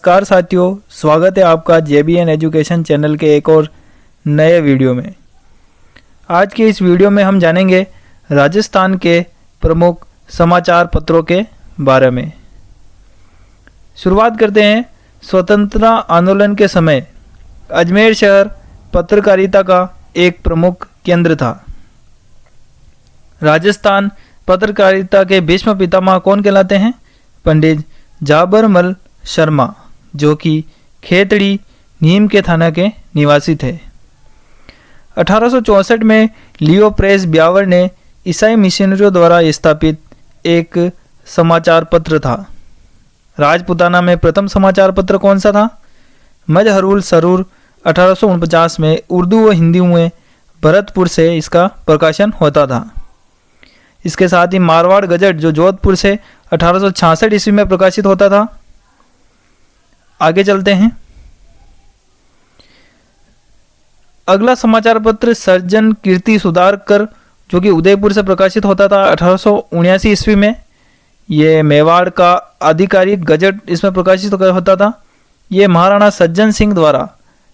नमस्कार साथियों, स्वागत है आपका JBN एजुकेशन चैनल के एक और नए वीडियो में। आज के इस वीडियो में हम जानेंगे राजस्थान के प्रमुख समाचार पत्रों के बारे में। शुरुआत करते हैं। स्वतंत्रता आंदोलन के समय अजमेर शहर पत्रकारिता का एक प्रमुख केंद्र था। राजस्थान पत्रकारिता के भीष्म पितामह कौन कहलाते हैं? पंडित जाबरमल शर्मा, जो कि खेतड़ी नीम के थाना के निवासी थे। 1864 में लियो प्रेस ब्यावर ने ईसाई मिशनरियों द्वारा स्थापित एक समाचार पत्र था। राजपुताना में प्रथम समाचार पत्र कौन सा था? मजहरुल सरूर 1849 में उर्दू व हिंदी में भरतपुर से इसका प्रकाशन होता था। इसके साथ ही मारवाड़ गजट जो जोधपुर से 1866 ईस्वी में प्रकाशित होता था। आगे चलते हैं। अगला समाचार पत्र सर्जन कीर्ति सुधारकर जो कि उदयपुर से प्रकाशित होता था 1879 ईस्वी में। ये मेवाड़ का आधिकारिक गजट इसमें प्रकाशित होता था। ये महाराणा सज्जन सिंह द्वारा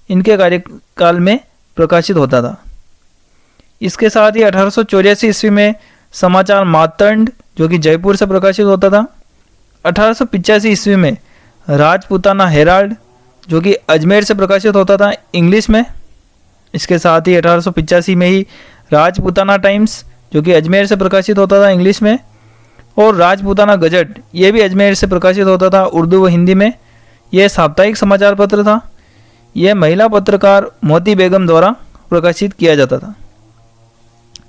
इनके कार्यकाल में प्रकाशित होता था। इसके साथ ही 1884 ईस्वी में समाचार मातंड जो कि जयपुर से प्रकाशित होता था। 1885 ईस्वी में राजपुताना हेराल्ड जो कि अजमेर से प्रकाशित होता था इंग्लिश में। इसके साथ ही 1885 में ही राजपुताना टाइम्स जो कि अजमेर से प्रकाशित होता था इंग्लिश में, और राजपुताना गजट ये भी अजमेर से प्रकाशित होता था उर्दू व हिंदी में। यह साप्ताहिक समाचार पत्र था। यह महिला पत्रकार मोती बेगम द्वारा प्रकाशित किया जाता था।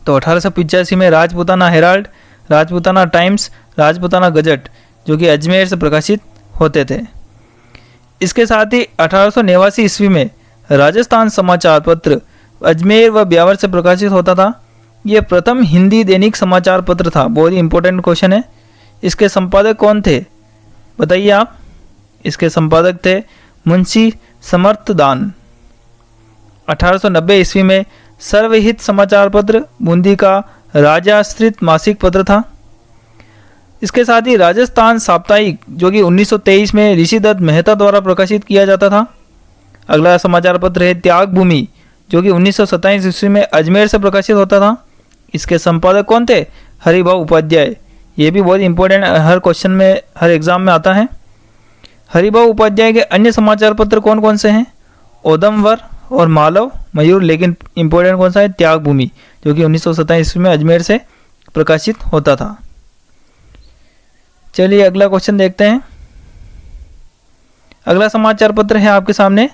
तो 1885 में Rajputana Herald, Rajputana times, Rajputana gazette जो कि अजमेर से प्रकाशित होते थे। इसके साथ ही 1889 ईस्वी में राजस्थान समाचार पत्र अजमेर व ब्यावर से प्रकाशित होता था। यह प्रथम हिंदी दैनिक समाचार पत्र था। बहुत ही इंपॉर्टेंट क्वेश्चन है। इसके संपादक कौन थे बताइए आप? इसके संपादक थे मुंशी समर्थदान। 1890 ईस्वी में सर्वहित समाचार पत्र बूंदी का राजाश्रित मासिक पत्र था। इसके साथ ही राजस्थान साप्ताहिक जो कि 1923 में ऋषिदत्त मेहता द्वारा प्रकाशित किया जाता था। अगला समाचार पत्र है त्याग भूमि जो कि 1927 ईस्वी में अजमेर से प्रकाशित होता था। इसके संपादक कौन थे? हरिभाऊ उपाध्याय। ये भी बहुत इंपॉर्टेंट, हर क्वेश्चन में, हर एग्जाम में आता है। हरिभाऊ उपाध्याय के अन्य समाचार पत्र कौन कौन से हैं? ओदमवर और मालव मयूर, लेकिन इंपॉर्टेंट कौन सा है? त्याग भूमि जो कि 1927 ईस्वी में अजमेर से प्रकाशित होता था। चलिए अगला क्वेश्चन देखते हैं। अगला समाचार पत्र है आपके सामने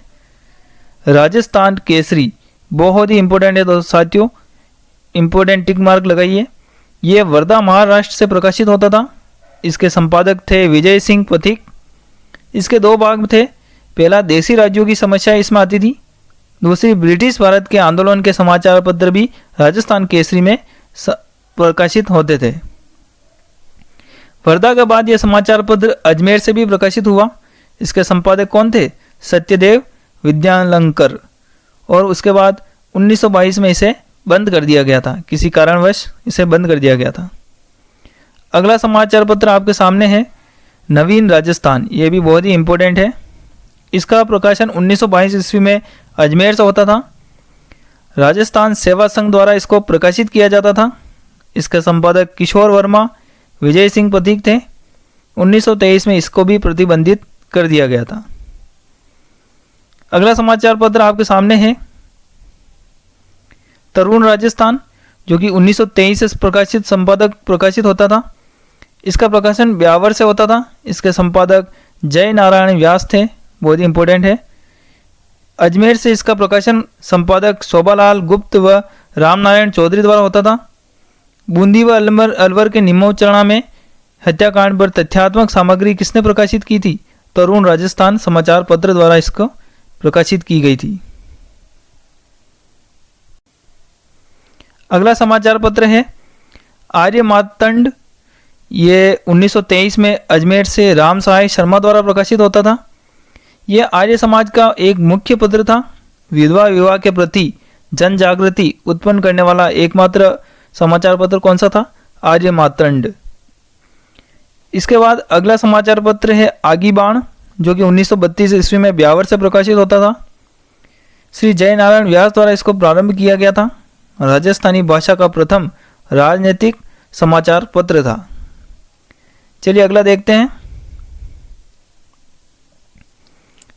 राजस्थान केसरी। बहुत ही इंपॉर्टेंट है दोस्तों साथियों, इंपॉर्टेंट टिक मार्क लगाइए। ये वर्धा महाराष्ट्र से प्रकाशित होता था। इसके संपादक थे विजय सिंह पथिक। इसके दो भाग थे। पहला देसी राज्यों की समस्या इसमें आती थी, दूसरी ब्रिटिश भारत के आंदोलन के समाचार पत्र भी राजस्थान केसरी में प्रकाशित होते थे। वर्धा के बाद यह समाचार पत्र अजमेर से भी प्रकाशित हुआ। इसके संपादक कौन थे? सत्यदेव विद्यालंकर। और उसके बाद 1922 में इसे बंद कर दिया गया था, किसी कारणवश इसे बंद कर दिया गया था। अगला समाचार पत्र आपके सामने है नवीन राजस्थान। ये भी बहुत ही इंपॉर्टेंट है। इसका प्रकाशन 1922 ईस्वी में अजमेर से होता था। राजस्थान सेवा संघ द्वारा इसको प्रकाशित किया जाता था। इसके संपादक किशोर वर्मा, विजय सिंह पथिक थे। 1923 में इसको भी प्रतिबंधित कर दिया गया था। अगला समाचार पत्र आपके सामने है तरुण राजस्थान जो कि 1923 से प्रकाशित संपादक प्रकाशित होता था। इसका प्रकाशन ब्यावर से होता था। इसके संपादक जय नारायण व्यास थे। बहुत ही इंपॉर्टेंट है। अजमेर से इसका प्रकाशन संपादक शोभालाल गुप्त व रामनारायण चौधरी द्वारा होता था। बूंदी व अलवर के निमोचरणा में हत्याकांड पर तथ्यात्मक सामग्री किसने प्रकाशित की थी? तरुण राजस्थान समाचार पत्र द्वारा इसको प्रकाशित की गई थी। अगला समाचार पत्र है आर्य मातंड। ये 1923 में अजमेर से राम सहाय शर्मा द्वारा प्रकाशित होता था। यह आर्य समाज का एक मुख्य पत्र था। विधवा विवाह के प्रति जन जागृति उत्पन्न करने वाला एकमात्र समाचार पत्र कौन सा था? आर्य मातंड। इसके बाद अगला समाचार पत्र है आगी बाण जो कि 1932 ईस्वी में ब्यावर से प्रकाशित होता था। श्री जय नारायण व्यास द्वारा इसको प्रारंभ किया गया था। राजस्थानी भाषा का प्रथम राजनीतिक समाचार पत्र था। चलिए अगला देखते हैं।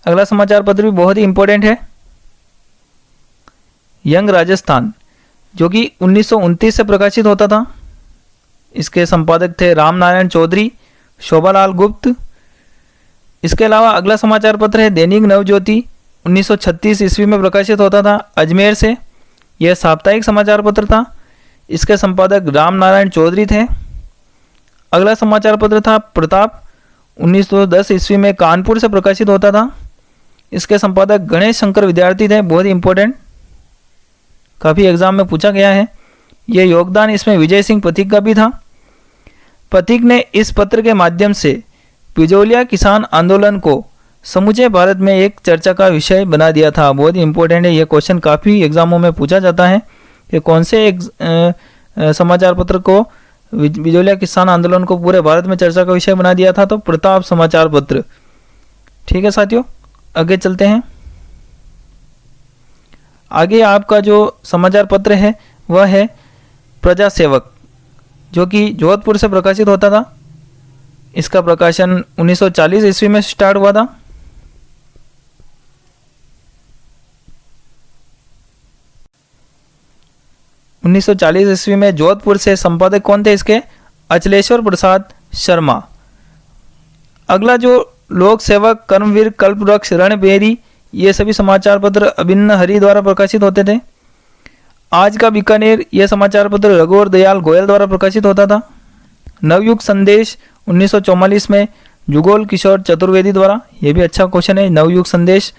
अगला समाचार पत्र भी बहुत ही इंपॉर्टेंट है, यंग राजस्थान, जो कि 1929 से प्रकाशित होता था। इसके संपादक थे राम नारायण चौधरी, शोभालाल गुप्त। इसके अलावा अगला समाचार पत्र है दैनिक नवज्योति, 1936 ईस्वी में प्रकाशित होता था अजमेर से। यह साप्ताहिक समाचार पत्र था। इसके संपादक राम नारायण चौधरी थे। अगला समाचार पत्र था प्रताप, 1910 ईस्वी में कानपुर से प्रकाशित होता था। इसके संपादक गणेश शंकर विद्यार्थी थे, बहुत ही इंपॉर्टेंट, काफ़ी एग्जाम में पूछा गया है। यह योगदान इसमें विजय सिंह पथिक का भी था। पथिक ने इस पत्र के माध्यम से बिजौलिया किसान आंदोलन को समूचे भारत में एक चर्चा का विषय बना दिया था। बहुत ही इंपॉर्टेंट है, यह क्वेश्चन काफ़ी एग्जामों में पूछा जाता है कि कौन से एक समाचार पत्र को बिजौलिया किसान आंदोलन को पूरे भारत में चर्चा का विषय बना दिया था, तो प्रताप समाचार पत्र। ठीक है साथियों, आगे चलते हैं। आगे आपका जो समाचार पत्र है वह है प्रजा सेवक, जो कि जोधपुर से प्रकाशित होता था। इसका प्रकाशन 1940 ईस्वी में स्टार्ट हुआ था। उन्नीस ईस्वी में जोधपुर से संपादक कौन थे इसके? अचलेश्वर प्रसाद शर्मा। अगला जो लोक सेवक, कर्मवीर, कल्पवृक्ष, रणबेरी, ये सभी समाचार पत्र अभिन्न हरि द्वारा प्रकाशित होते थे। आज का बीकानेर, यह समाचार पत्र रघुवर दयाल गोयल द्वारा प्रकाशित होता था। नवयुग संदेश 1944 में जुगल किशोर चतुर्वेदी द्वारा, यह भी अच्छा क्वेश्चन है। नवयुग संदेश,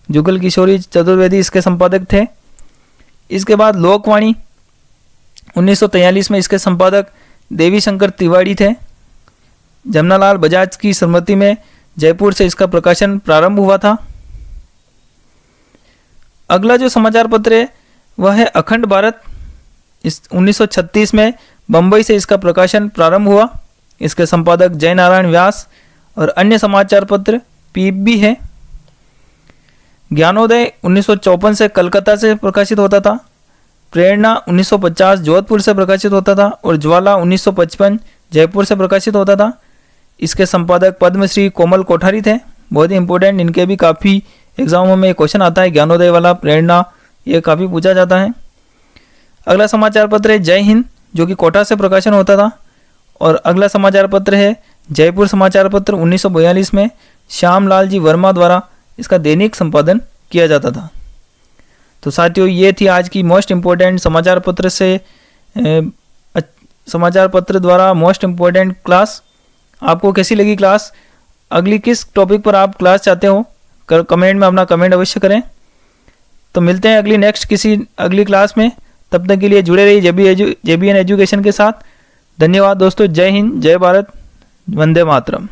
जुगल किशोरी चतुर्वेदी इसके संपादक थे। इसके बाद लोकवाणी 1943 में इसके संपादक देवी शंकर तिवारी थे। जमनालाल बजाज की स्मृति में जयपुर से इसका प्रकाशन प्रारंभ हुआ था। अगला जो समाचार पत्र है वह है अखंड भारत। इस 1936 में बम्बई से इसका प्रकाशन प्रारंभ हुआ। इसके संपादक जय नारायण व्यास और अन्य समाचार पत्र पीप भी है। ज्ञानोदय 1954 से कलकत्ता से प्रकाशित होता था। प्रेरणा 1950 जोधपुर से प्रकाशित होता था और ज्वाला 1955 जयपुर से प्रकाशित होता था। इसके संपादक पद्मश्री कोमल कोठारी थे। बहुत ही इंपॉर्टेंट, इनके भी काफ़ी एग्जामों में क्वेश्चन आता है। ज्ञानोदय वाला, प्रेरणा, ये काफ़ी पूछा जाता है। अगला समाचार पत्र है जय हिंद, जो कि कोटा से प्रकाशन होता था। और अगला समाचार पत्र है जयपुर समाचार पत्र, 1942 में श्यामलाल जी वर्मा द्वारा इसका दैनिक संपादन किया जाता था। तो साथियों, ये थी आज की मोस्ट इम्पोर्टेंट समाचार पत्र से समाचार पत्र द्वारा मोस्ट इम्पोर्टेंट क्लास। आपको कैसी लगी क्लास? अगली किस टॉपिक पर आप क्लास चाहते हो कमेंट में अपना कमेंट अवश्य करें। तो मिलते हैं अगली क्लास में। तब तक के लिए जुड़े रहिए JBN एजुकेशन के साथ। धन्यवाद दोस्तों। जय हिंद, जय भारत, वंदे मातरम।